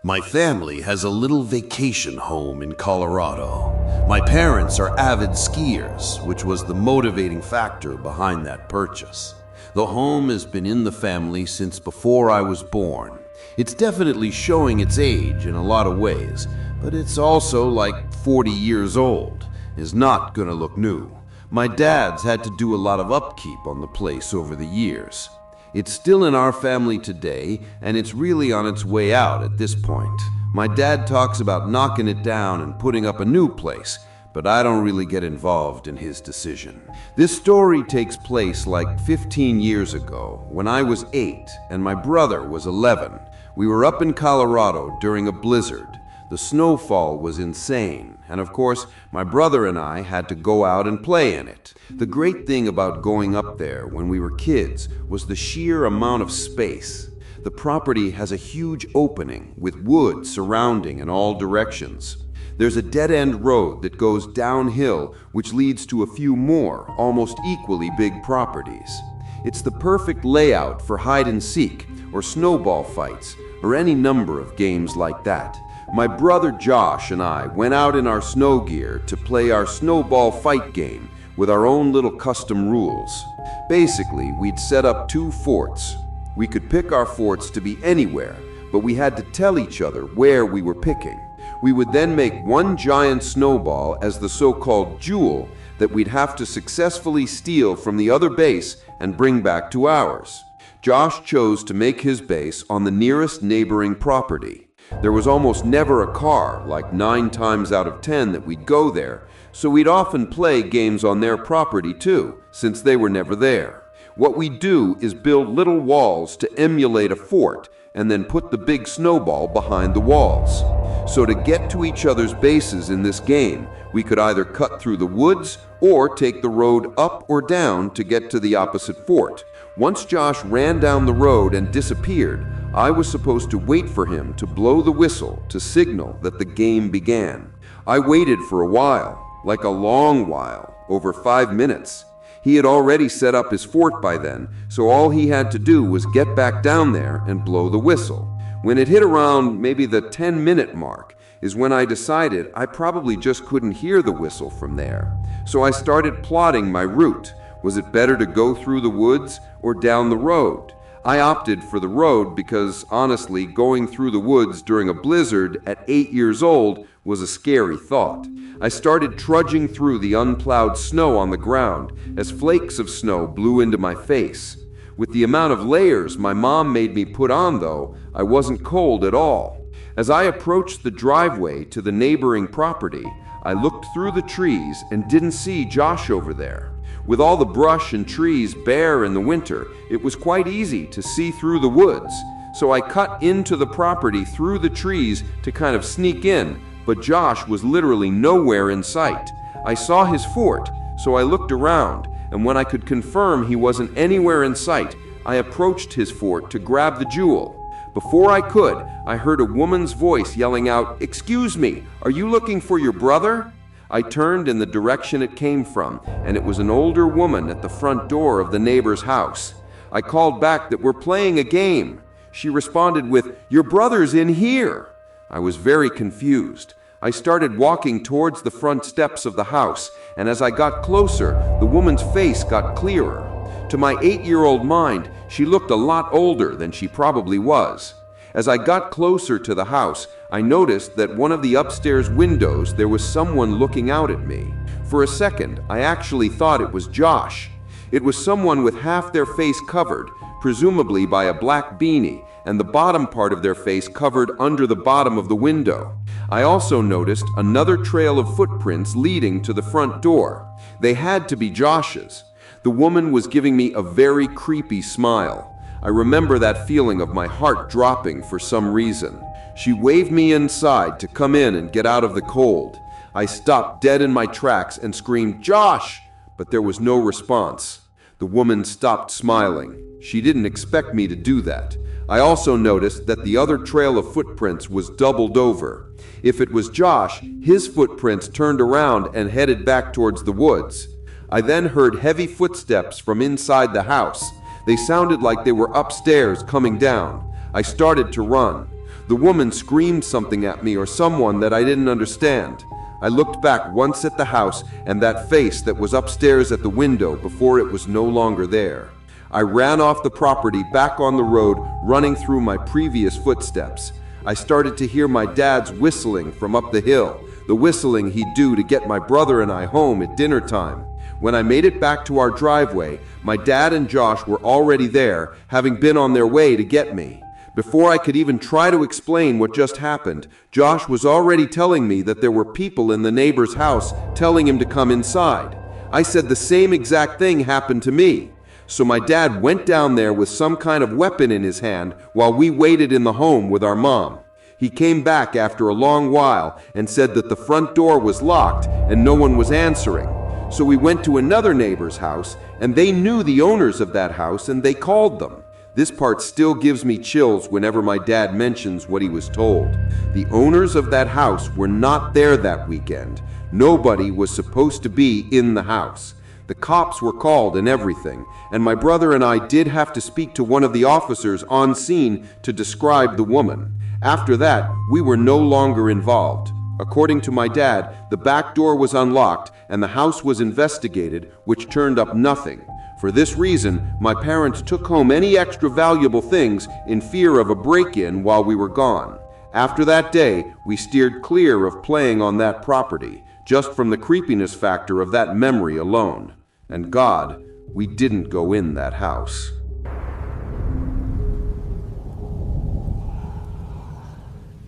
My family has a little vacation home in Colorado. My parents are avid skiers, which was the motivating factor behind that purchase. The home has been in the family since before I was born. It's definitely showing its age in a lot of ways, but it's also like 40 years old. It's not gonna look new. My dad's had to do a lot of upkeep on the place over the years. It's still in our family today, and it's really on its way out at this point. My dad talks about knocking it down and putting up a new place, but I don't really get involved in his decision. This story takes place like 15 years ago, when I was 8 and my brother was 11. We were up in Colorado during a blizzard. The snowfall was insane, and of course, my brother and I had to go out and play in it. The great thing about going up there when we were kids was the sheer amount of space. The property has a huge opening with wood surrounding in all directions. There's a dead-end road that goes downhill, which leads to a few more, almost equally big properties. It's the perfect layout for hide and seek, or snowball fights, or any number of games like that. My brother Josh and I went out in our snow gear to play our snowball fight game with our own little custom rules. Basically, we'd set up 2 forts. We could pick our forts to be anywhere, but we had to tell each other where we were picking. We would then make one giant snowball as the so-called jewel that we'd have to successfully steal from the other base and bring back to ours. Josh chose to make his base on the nearest neighboring property. There was almost never a car, like 9 times out of 10 that we'd go there, so we'd often play games on their property too, since they were never there. What we do is build little walls to emulate a fort, and then put the big snowball behind the walls. So to get to each other's bases in this game, we could either cut through the woods or take the road up or down to get to the opposite fort. Once Josh ran down the road and disappeared, I was supposed to wait for him to blow the whistle to signal that the game began. I waited for a while, like a long while, over 5 minutes. He had already set up his fort by then, so all he had to do was get back down there and blow the whistle. When it hit around maybe the 10-minute mark is when I decided I probably just couldn't hear the whistle from there. So I started plotting my route. Was it better to go through the woods or down the road? I opted for the road because, honestly, going through the woods during a blizzard at 8 years old was a scary thought. I started trudging through the unplowed snow on the ground as flakes of snow blew into my face. With the amount of layers my mom made me put on, though, I wasn't cold at all. As I approached the driveway to the neighboring property, I looked through the trees and didn't see Josh over there. With all the brush and trees bare in the winter, it was quite easy to see through the woods. So I cut into the property through the trees to kind of sneak in, but Josh was literally nowhere in sight. I saw his fort, so I looked around, and when I could confirm he wasn't anywhere in sight, I approached his fort to grab the jewel. Before I could, I heard a woman's voice yelling out, "Excuse me, are you looking for your brother?" I turned in the direction it came from, and it was an older woman at the front door of the neighbor's house. I called back that we're playing a game. She responded with, "Your brother's in here." I was very confused. I started walking towards the front steps of the house, and as I got closer, the woman's face got clearer. To my 8-year-old mind, she looked a lot older than she probably was. As I got closer to the house, I noticed that one of the upstairs windows there was someone looking out at me. For a second, I actually thought it was Josh. It was someone with half their face covered, presumably by a black beanie, and the bottom part of their face covered under the bottom of the window. I also noticed another trail of footprints leading to the front door. They had to be Josh's. The woman was giving me a very creepy smile. I remember that feeling of my heart dropping for some reason. She waved me inside to come in and get out of the cold. I stopped dead in my tracks and screamed, "Josh!" but there was no response. The woman stopped smiling. She didn't expect me to do that. I also noticed that the other trail of footprints was doubled over. If it was Josh, his footprints turned around and headed back towards the woods. I then heard heavy footsteps from inside the house. They sounded like they were upstairs coming down. I started to run. The The woman screamed something at me or someone that I didn't understand. I looked back once at the house and that face that was upstairs at the window before it was no longer there. I ran off the property back on the road, running through my previous footsteps. I started to hear my dad's whistling from up the hill, the whistling he'd do to get my brother and I home at dinner time. When I made it back to our driveway, my dad and Josh were already there, having been on their way to get me. Before I could even try to explain what just happened, Josh was already telling me that there were people in the neighbor's house telling him to come inside. I said the same exact thing happened to me. So my dad went down there with some kind of weapon in his hand while we waited in the home with our mom. He came back after a long while and said that the front door was locked and no one was answering. So we went to another neighbor's house and they knew the owners of that house and they called them. This part still gives me chills whenever my dad mentions what he was told. The owners of that house were not there that weekend. Nobody was supposed to be in the house. The cops were called and everything, and my brother and I did have to speak to one of the officers on scene to describe the woman. After that, we were no longer involved. According to my dad, the back door was unlocked and the house was investigated, which turned up nothing. For this reason, my parents took home any extra valuable things in fear of a break-in while we were gone. After that day, we steered clear of playing on that property, just from the creepiness factor of that memory alone. And God, we didn't go in that house.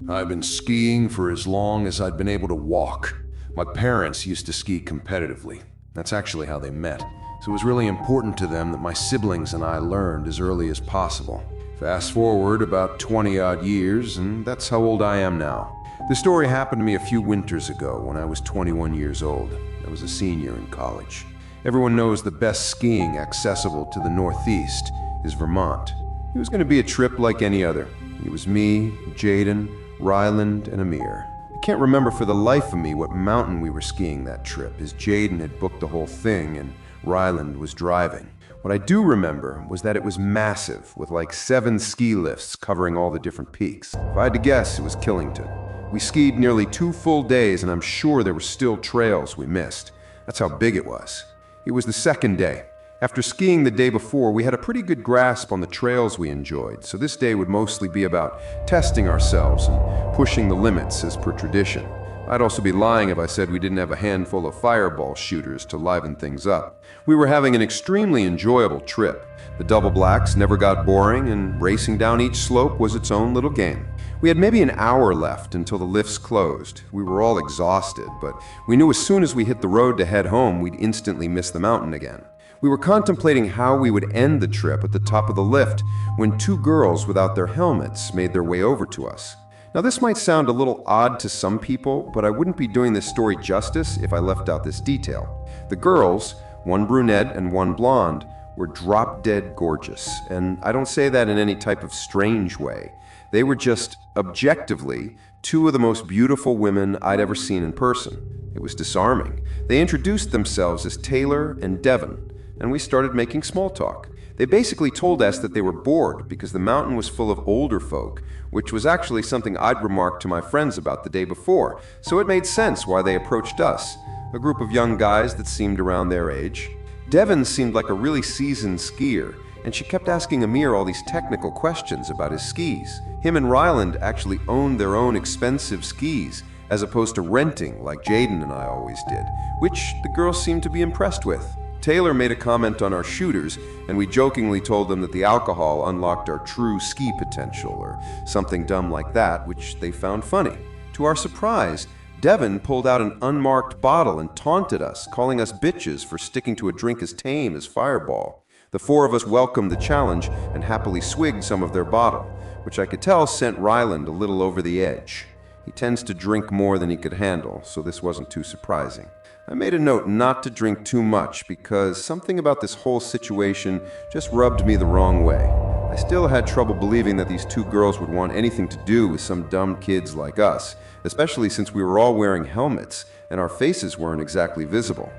I've been skiing for as long as I'd been able to walk. My parents used to ski competitively. That's actually how they met. So it was really important to them that my siblings and I learned as early as possible. Fast forward about 20-odd years, and that's how old I am now. The story happened to me a few winters ago when I was 21 years old. I was a senior in college. Everyone knows the best skiing accessible to the Northeast is Vermont. It was going to be a trip like any other. It was me, Jaden, Ryland, and Amir. I can't remember for the life of me what mountain we were skiing that trip, as Jaden had booked the whole thing and Ryland was driving. What I do remember was that it was massive, with like 7 ski lifts covering all the different peaks. If I had to guess, it was Killington. We skied nearly 2 full days, and I'm sure there were still trails we missed. That's how big it was. It was the second day. After skiing the day before, we had a pretty good grasp on the trails we enjoyed, so this day would mostly be about testing ourselves and pushing the limits as per tradition. I'd also be lying if I said we didn't have a handful of fireball shooters to liven things up. We were having an extremely enjoyable trip. The double blacks never got boring, and racing down each slope was its own little game. We had maybe an hour left until the lifts closed. We were all exhausted, but we knew as soon as we hit the road to head home, we'd instantly miss the mountain again. We were contemplating how we would end the trip at the top of the lift when 2 girls without their helmets made their way over to us. Now, this might sound a little odd to some people, but I wouldn't be doing this story justice if I left out this detail. The girls, one brunette and one blonde, were drop-dead gorgeous, and I don't say that in any type of strange way. They were just, objectively, 2 of the most beautiful women I'd ever seen in person. It was disarming. They introduced themselves as Taylor and Devon, and we started making small talk. They basically told us that they were bored because the mountain was full of older folk, which was actually something I'd remarked to my friends about the day before, so it made sense why they approached us, a group of young guys that seemed around their age. Devon seemed like a really seasoned skier, and she kept asking Amir all these technical questions about his skis. Him and Ryland actually owned their own expensive skis, as opposed to renting like Jaden and I always did, which the girls seemed to be impressed with. Taylor made a comment on our shooters, and we jokingly told them that the alcohol unlocked our true ski potential, or something dumb like that, which they found funny. To our surprise, Devon pulled out an unmarked bottle and taunted us, calling us bitches for sticking to a drink as tame as Fireball. The 4 of us welcomed the challenge and happily swigged some of their bottle, which I could tell sent Ryland a little over the edge. He tends to drink more than he could handle, so this wasn't too surprising. I made a note not to drink too much because something about this whole situation just rubbed me the wrong way. I still had trouble believing that these 2 girls would want anything to do with some dumb kids like us, especially since we were all wearing helmets and our faces weren't exactly visible.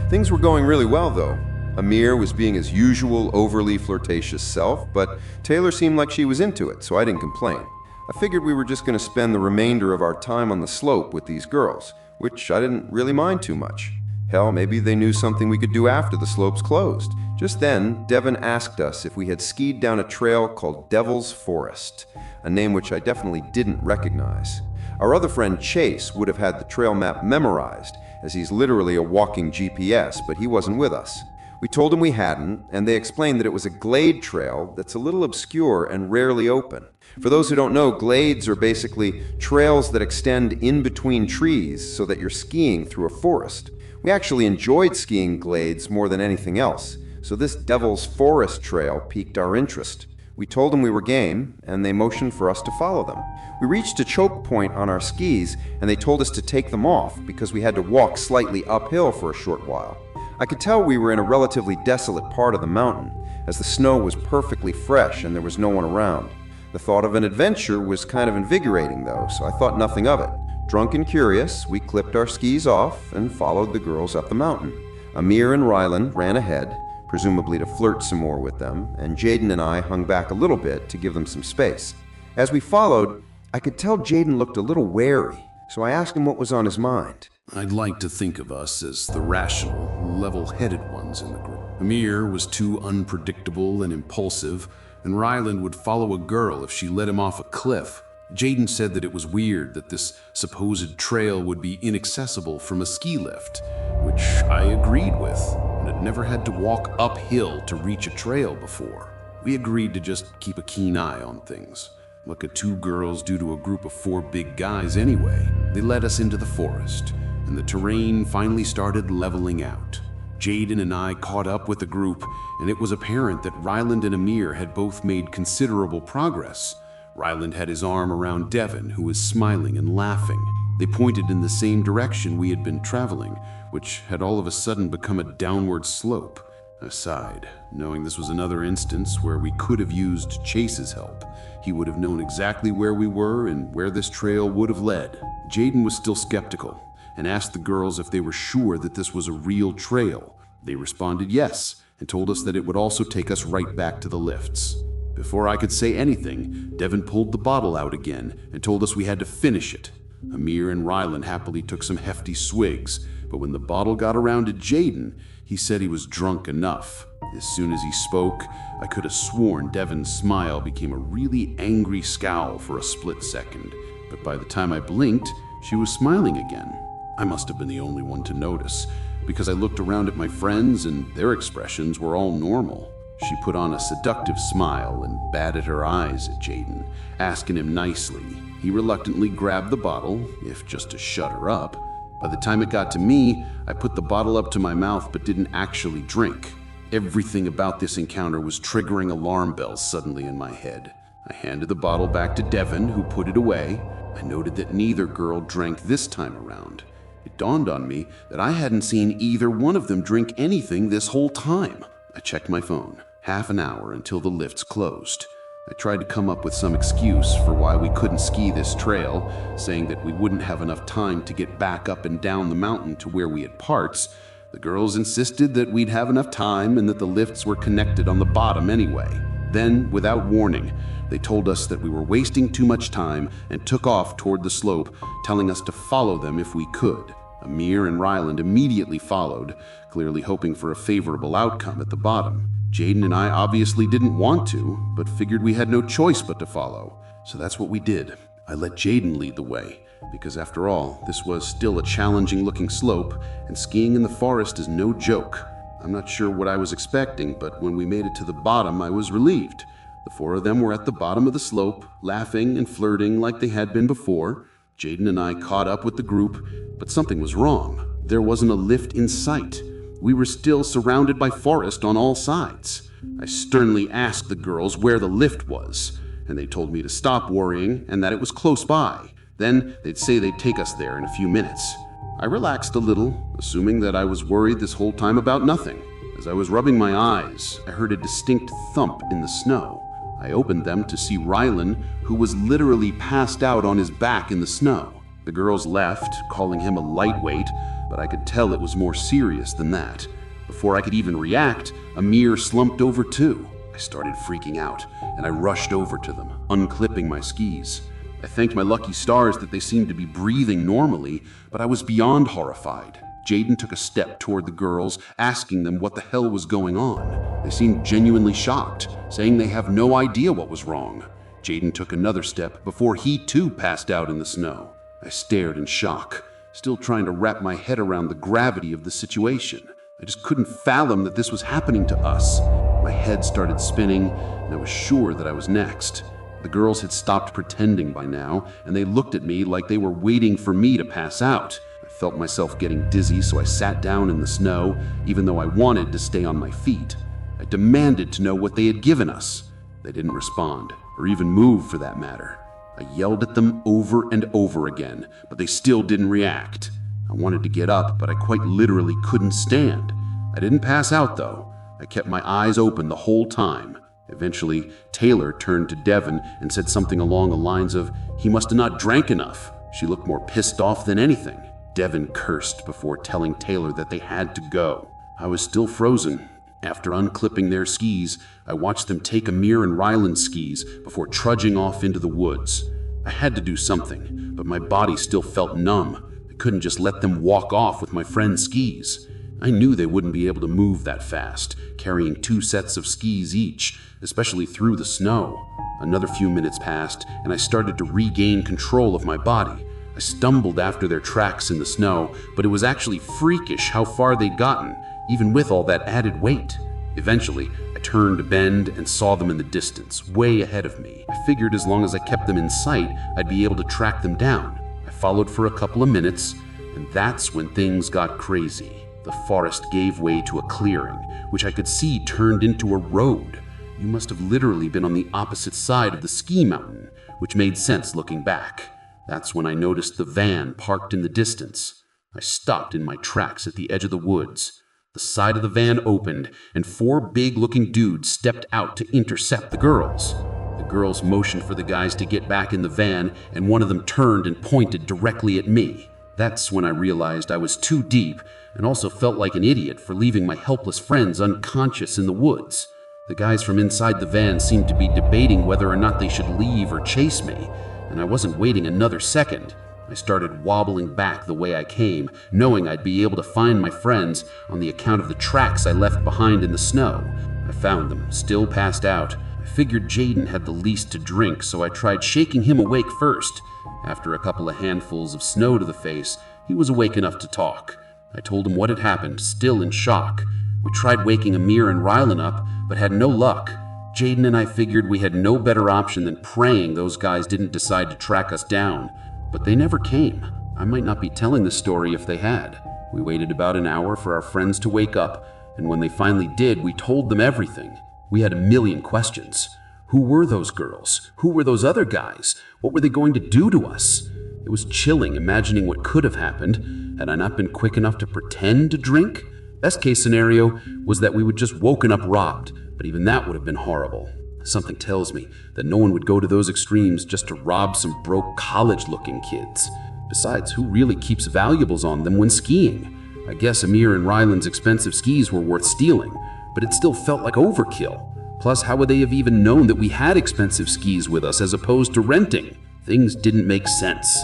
Things were going really well though. Amir was being his usual overly flirtatious self, but Taylor seemed like she was into it, so I didn't complain. I figured we were just going to spend the remainder of our time on the slope with these girls, which I didn't really mind too much. Hell, maybe they knew something we could do after the slopes closed. Just then, Devin asked us if we had skied down a trail called Devil's Forest, a name which I definitely didn't recognize. Our other friend Chase would have had the trail map memorized, as he's literally a walking GPS, but he wasn't with us. We told him we hadn't, and they explained that it was a glade trail that's a little obscure and rarely open. For those who don't know, glades are basically trails that extend in between trees so that you're skiing through a forest. We actually enjoyed skiing glades more than anything else, so this Devil's Forest trail piqued our interest. We told them we were game, and they motioned for us to follow them. We reached a choke point on our skis, and they told us to take them off because we had to walk slightly uphill for a short while. I could tell we were in a relatively desolate part of the mountain, as the snow was perfectly fresh and there was no one around. The thought of an adventure was kind of invigorating though, so I thought nothing of it. Drunk and curious, we clipped our skis off and followed the girls up the mountain. Amir and Rylan ran ahead, presumably to flirt some more with them, and Jaden and I hung back a little bit to give them some space. As we followed, I could tell Jaden looked a little wary, so I asked him what was on his mind. I'd like to think of us as the rational, level-headed ones in the group. Amir was too unpredictable and impulsive, and Ryland would follow a girl if she led him off a cliff. Jaden said that it was weird that this supposed trail would be inaccessible from a ski lift, which I agreed with, and had never had to walk uphill to reach a trail before. We agreed to just keep a keen eye on things. What could two girls do to a group of 4 big guys anyway? They led us into the forest, and the terrain finally started leveling out. Jaden and I caught up with the group, and it was apparent that Ryland and Amir had both made considerable progress. Ryland had his arm around Devin, who was smiling and laughing. They pointed in the same direction we had been traveling, which had all of a sudden become a downward slope. I sighed, knowing this was another instance where we could have used Chase's help. He would have known exactly where we were and where this trail would have led. Jaden was still skeptical and asked the girls if they were sure that this was a real trail. They responded yes, and told us that it would also take us right back to the lifts. Before I could say anything, Devin pulled the bottle out again and told us we had to finish it. Amir and Rylan happily took some hefty swigs, but when the bottle got around to Jaden, he said he was drunk enough. As soon as he spoke, I could have sworn Devin's smile became a really angry scowl for a split second, but by the time I blinked, she was smiling again. I must have been the only one to notice, because I looked around at my friends and their expressions were all normal. She put on a seductive smile and batted her eyes at Jaden, asking him nicely. He reluctantly grabbed the bottle, if just to shut her up. By the time it got to me, I put the bottle up to my mouth but didn't actually drink. Everything about this encounter was triggering alarm bells suddenly in my head. I handed the bottle back to Devin, who put it away. I noted that neither girl drank this time around. It dawned on me that I hadn't seen either one of them drink anything this whole time. I checked my phone. Half an hour until the lifts closed. I tried to come up with some excuse for why we couldn't ski this trail, saying that we wouldn't have enough time to get back up and down the mountain to where we had parts. The girls insisted that we'd have enough time and that the lifts were connected on the bottom anyway. Then, without warning, they told us that we were wasting too much time and took off toward the slope, telling us to follow them if we could. Amir and Ryland immediately followed, clearly hoping for a favorable outcome at the bottom. Jaden and I obviously didn't want to, but figured we had no choice but to follow. So that's what we did. I let Jaden lead the way, because after all, this was still a challenging-looking slope, and skiing in the forest is no joke. I'm not sure what I was expecting, but when we made it to the bottom, I was relieved. The 4 of them were at the bottom of the slope, laughing and flirting like they had been before. Jaden and I caught up with the group, but something was wrong. There wasn't a lift in sight. We were still surrounded by forest on all sides. I sternly asked the girls where the lift was, and they told me to stop worrying and that it was close by. Then they'd say they'd take us there in a few minutes. I relaxed a little, assuming that I was worried this whole time about nothing. As I was rubbing my eyes, I heard a distinct thump in the snow. I opened them to see Rylan, who was literally passed out on his back in the snow. The girls left, calling him a lightweight, but I could tell it was more serious than that. Before I could even react, Amir slumped over too. I started freaking out, and I rushed over to them, unclipping my skis. I thanked my lucky stars that they seemed to be breathing normally, but I was beyond horrified. Jaden took a step toward the girls, asking them what the hell was going on. They seemed genuinely shocked, saying they have no idea what was wrong. Jaden took another step before he too passed out in the snow. I stared in shock, still trying to wrap my head around the gravity of the situation. I just couldn't fathom that this was happening to us. My head started spinning, and I was sure that I was next. The girls had stopped pretending by now, and they looked at me like they were waiting for me to pass out. I felt myself getting dizzy, so I sat down in the snow, even though I wanted to stay on my feet. I demanded to know what they had given us. They didn't respond, or even move for that matter. I yelled at them over and over again, but they still didn't react. I wanted to get up, but I quite literally couldn't stand. I didn't pass out, though. I kept my eyes open the whole time. Eventually, Taylor turned to Devin and said something along the lines of, "He must have not drank enough." She looked more pissed off than anything. Devin cursed before telling Taylor that they had to go. I was still frozen. After unclipping their skis, I watched them take Amir and Ryland's skis before trudging off into the woods. I had to do something, but my body still felt numb. I couldn't just let them walk off with my friend's skis. I knew they wouldn't be able to move that fast, carrying 2 sets of skis each, especially through the snow. Another few minutes passed, and I started to regain control of my body. I stumbled after their tracks in the snow, but it was actually freakish how far they'd gotten, even with all that added weight. Eventually, I turned a bend and saw them in the distance, way ahead of me. I figured as long as I kept them in sight, I'd be able to track them down. I followed for a couple of minutes, and that's when things got crazy. The forest gave way to a clearing, which I could see turned into a road. You must have literally been on the opposite side of the ski mountain, which made sense looking back. That's when I noticed the van parked in the distance. I stopped in my tracks at the edge of the woods. The side of the van opened, and 4 big-looking dudes stepped out to intercept the girls. The girls motioned for the guys to get back in the van, and one of them turned and pointed directly at me. That's when I realized I was too deep, and also felt like an idiot for leaving my helpless friends unconscious in the woods. The guys from inside the van seemed to be debating whether or not they should leave or chase me, and I wasn't waiting another second. I started wobbling back the way I came, knowing I'd be able to find my friends on the account of the tracks I left behind in the snow. I found them, still passed out. I figured Jaden had the least to drink, so I tried shaking him awake first. After a couple of handfuls of snow to the face, he was awake enough to talk. I told him what had happened, still in shock. We tried waking Amir and Rylan up, but had no luck. Jaden and I figured we had no better option than praying those guys didn't decide to track us down. But they never came. I might not be telling the story if they had. We waited about an hour for our friends to wake up, and when they finally did, we told them everything. We had a million questions. Who were those girls? Who were those other guys? What were they going to do to us? It was chilling imagining what could have happened had I not been quick enough to pretend to drink. Best case scenario was that we would just woken up robbed, but even that would have been horrible. Something tells me that no one would go to those extremes just to rob some broke college-looking kids. Besides, who really keeps valuables on them when skiing? I guess Amir and Ryland's expensive skis were worth stealing, but it still felt like overkill. Plus, how would they have even known that we had expensive skis with us as opposed to renting? Things didn't make sense.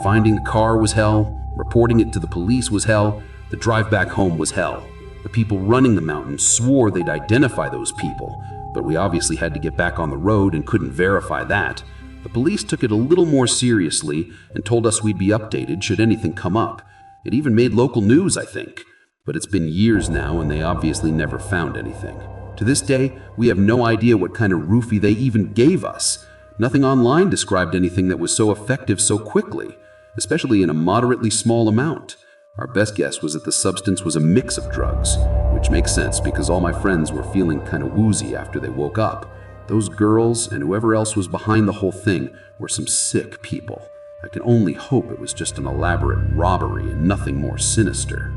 Finding the car was hell, reporting it to the police was hell, the drive back home was hell. The people running the mountain swore they'd identify those people, but we obviously had to get back on the road and couldn't verify that. The police took it a little more seriously and told us we'd be updated should anything come up. It even made local news, I think. But it's been years now and they obviously never found anything. To this day, we have no idea what kind of roofie they even gave us. Nothing online described anything that was so effective so quickly, especially in a moderately small amount. Our best guess was that the substance was a mix of drugs, which makes sense because all my friends were feeling kind of woozy after they woke up. Those girls and whoever else was behind the whole thing were some sick people. I can only hope it was just an elaborate robbery and nothing more sinister.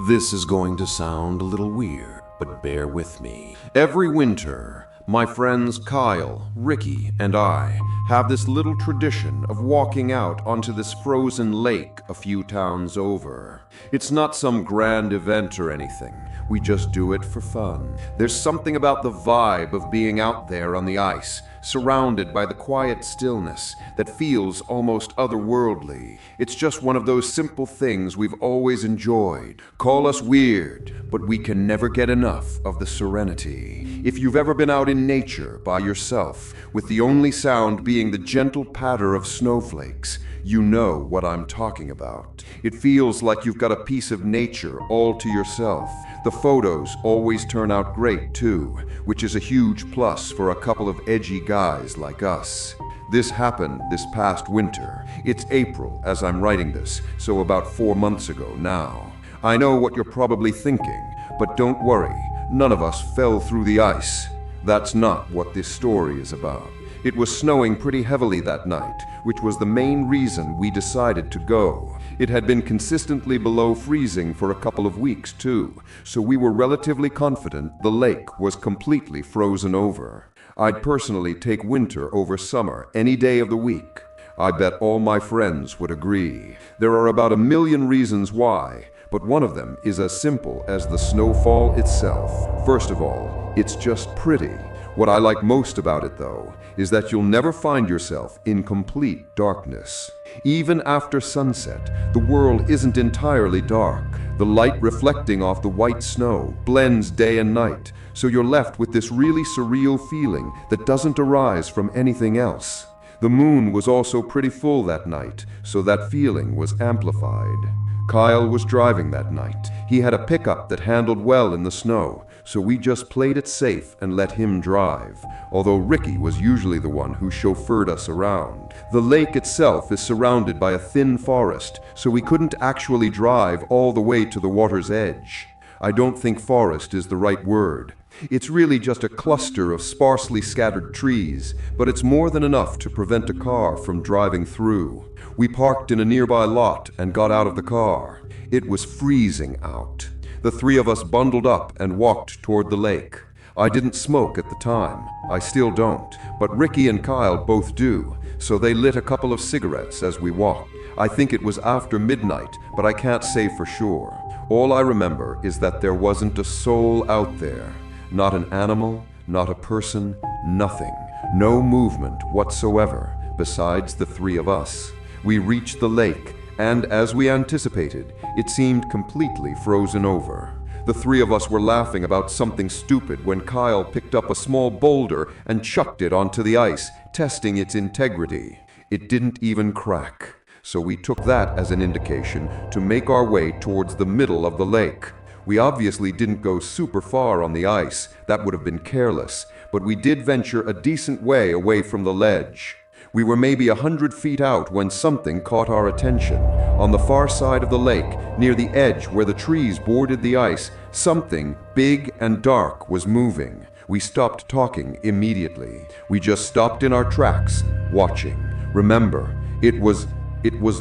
This is going to sound a little weird, but bear with me. Every winter, my friends Kyle, Ricky, and I have this little tradition of walking out onto this frozen lake a few towns over. It's not some grand event or anything. We just do it for fun. There's something about the vibe of being out there on the ice, surrounded by the quiet stillness that feels almost otherworldly. It's just one of those simple things we've always enjoyed. Call us weird, but we can never get enough of the serenity. If you've ever been out in nature by yourself, with the only sound being the gentle patter of snowflakes, you know what I'm talking about. It feels like you've got a piece of nature all to yourself. The photos always turn out great too, which is a huge plus for a couple of edgy guys like us. This happened this past winter. It's April as I'm writing this, so about 4 months ago now. I know what you're probably thinking, but don't worry, none of us fell through the ice. That's not what this story is about. It was snowing pretty heavily that night, which was the main reason we decided to go. It had been consistently below freezing for a couple of weeks too, so we were relatively confident the lake was completely frozen over. I'd personally take winter over summer any day of the week. I bet all my friends would agree. There are about 1 million reasons why, but one of them is as simple as the snowfall itself. First of all, it's just pretty. What I like most about it, though, is that you'll never find yourself in complete darkness. Even after sunset, the world isn't entirely dark. The light reflecting off the white snow blends day and night, so you're left with this really surreal feeling that doesn't arise from anything else. The moon was also pretty full that night, so that feeling was amplified. Kyle was driving that night. He had a pickup that handled well in the snow, so we just played it safe and let him drive, although Ricky was usually the one who chauffeured us around. The lake itself is surrounded by a thin forest, so we couldn't actually drive all the way to the water's edge. I don't think forest is the right word. It's really just a cluster of sparsely scattered trees, but it's more than enough to prevent a car from driving through. We parked in a nearby lot and got out of the car. It was freezing out. The three of us bundled up and walked toward the lake. I didn't smoke at the time. I still don't. But Ricky and Kyle both do, so they lit a couple of cigarettes as we walked. I think it was after midnight, but I can't say for sure. All I remember is that there wasn't a soul out there. Not an animal, not a person, nothing. No movement whatsoever, besides the three of us. We reached the lake, and as we anticipated, it seemed completely frozen over. The three of us were laughing about something stupid when Kyle picked up a small boulder and chucked it onto the ice, testing its integrity. It didn't even crack, so we took that as an indication to make our way towards the middle of the lake. We obviously didn't go super far on the ice, that would have been careless, but we did venture a decent way away from the ledge. We were maybe 100 feet out when something caught our attention. On the far side of the lake, near the edge where the trees bordered the ice, something big and dark was moving. We stopped talking immediately. We just stopped in our tracks, watching. Remember, it was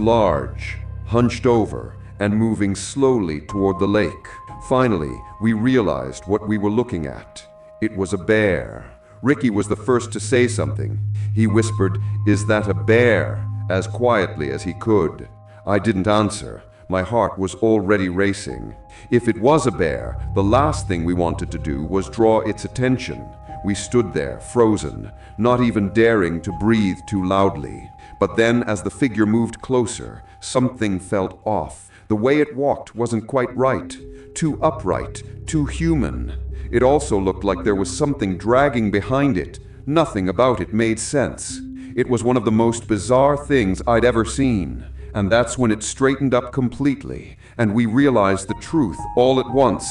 large, hunched over, and moving slowly toward the lake. Finally, we realized what we were looking at. It was a bear. Ricky was the first to say something. He whispered, "Is that a bear?" as quietly as he could. I didn't answer. My heart was already racing. If it was a bear, the last thing we wanted to do was draw its attention. We stood there, frozen, not even daring to breathe too loudly. But then, as the figure moved closer, something felt off. The way it walked wasn't quite right. Too upright, too human. It also looked like there was something dragging behind it. Nothing about it made sense. It was one of the most bizarre things I'd ever seen. And that's when it straightened up completely, and we realized the truth all at once.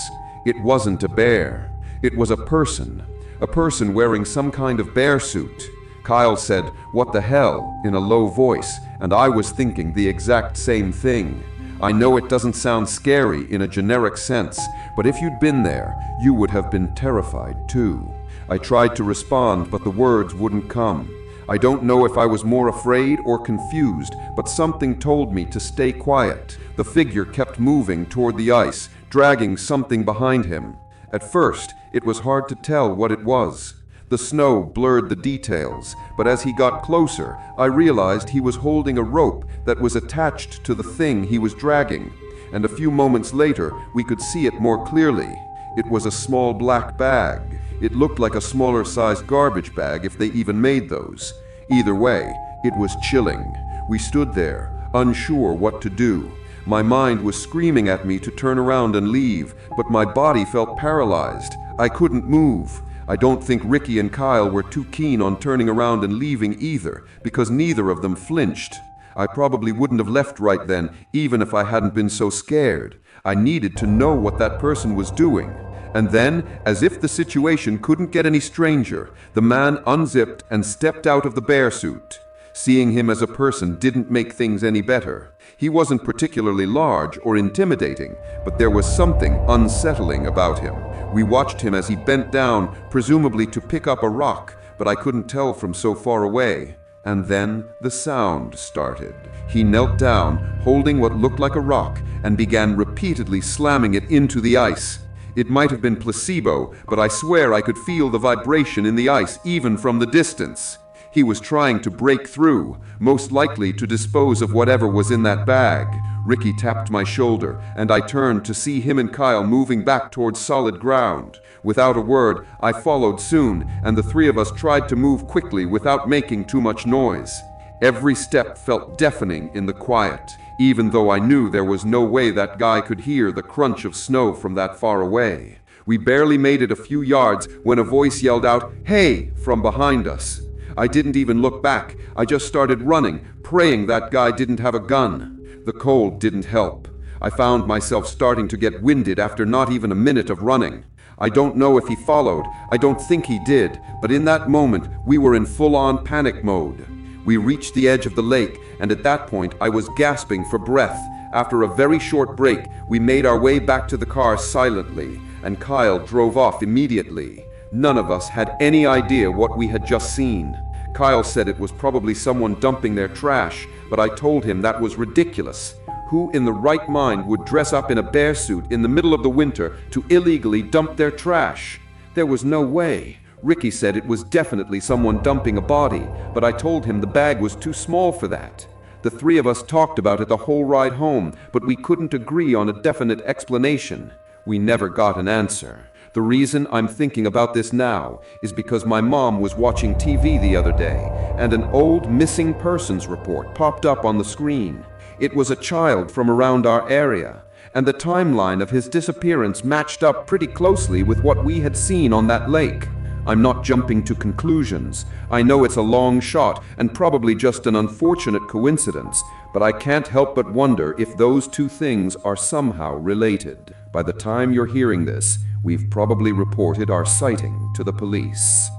It wasn't a bear. It was a person wearing some kind of bear suit. Kyle said, "What the hell?" in a low voice, and I was thinking the exact same thing. I know it doesn't sound scary in a generic sense, but if you'd been there, you would have been terrified too. I tried to respond, but the words wouldn't come. I don't know if I was more afraid or confused, but something told me to stay quiet. The figure kept moving toward the ice, dragging something behind him. At first, it was hard to tell what it was. The snow blurred the details, but as he got closer, I realized he was holding a rope that was attached to the thing he was dragging. And a few moments later, we could see it more clearly. It was a small black bag. It looked like a smaller-sized garbage bag if they even made those. Either way, it was chilling. We stood there, unsure what to do. My mind was screaming at me to turn around and leave, but my body felt paralyzed. I couldn't move. I don't think Ricky and Kyle were too keen on turning around and leaving either, because neither of them flinched. I probably wouldn't have left right then, even if I hadn't been so scared. I needed to know what that person was doing. And then, as if the situation couldn't get any stranger, the man unzipped and stepped out of the bear suit. Seeing him as a person didn't make things any better. He wasn't particularly large or intimidating, but there was something unsettling about him. We watched him as he bent down, presumably to pick up a rock, but I couldn't tell from so far away. And then the sound started. He knelt down, holding what looked like a rock, and began repeatedly slamming it into the ice. It might have been placebo, but I swear I could feel the vibration in the ice even from the distance. He was trying to break through, most likely to dispose of whatever was in that bag. Ricky tapped my shoulder, and I turned to see him and Kyle moving back towards solid ground. Without a word, I followed soon, and the three of us tried to move quickly without making too much noise. Every step felt deafening in the quiet, even though I knew there was no way that guy could hear the crunch of snow from that far away. We barely made it a few yards when a voice yelled out, "Hey!" from behind us. I didn't even look back. I just started running, praying that guy didn't have a gun. The cold didn't help. I found myself starting to get winded after not even a minute of running. I don't know if he followed. I don't think he did. But in that moment, we were in full-on panic mode. We reached the edge of the lake, and at that point, I was gasping for breath. After a very short break, we made our way back to the car silently, and Kyle drove off immediately. None of us had any idea what we had just seen. Kyle said it was probably someone dumping their trash, but I told him that was ridiculous. Who in the right mind would dress up in a bear suit in the middle of the winter to illegally dump their trash? There was no way. Ricky said it was definitely someone dumping a body, but I told him the bag was too small for that. The three of us talked about it the whole ride home, but we couldn't agree on a definite explanation. We never got an answer. The reason I'm thinking about this now is because my mom was watching TV the other day, and an old missing persons report popped up on the screen. It was a child from around our area, and the timeline of his disappearance matched up pretty closely with what we had seen on that lake. I'm not jumping to conclusions. I know it's a long shot and probably just an unfortunate coincidence, but I can't help but wonder if those two things are somehow related. By the time you're hearing this, we've probably reported our sighting to the police.